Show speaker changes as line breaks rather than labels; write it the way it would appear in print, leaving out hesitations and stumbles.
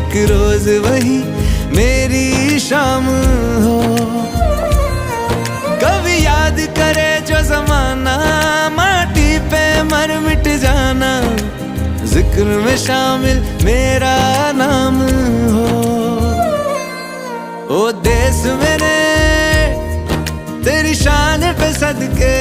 एक रोज वही मेरी शाम हो। कभी याद करे जो जमाना, माटी पे मर मिट जाना, जिक्र में शामिल मेरा नाम हो। ओ देश मेरे तेरी शान पे सदके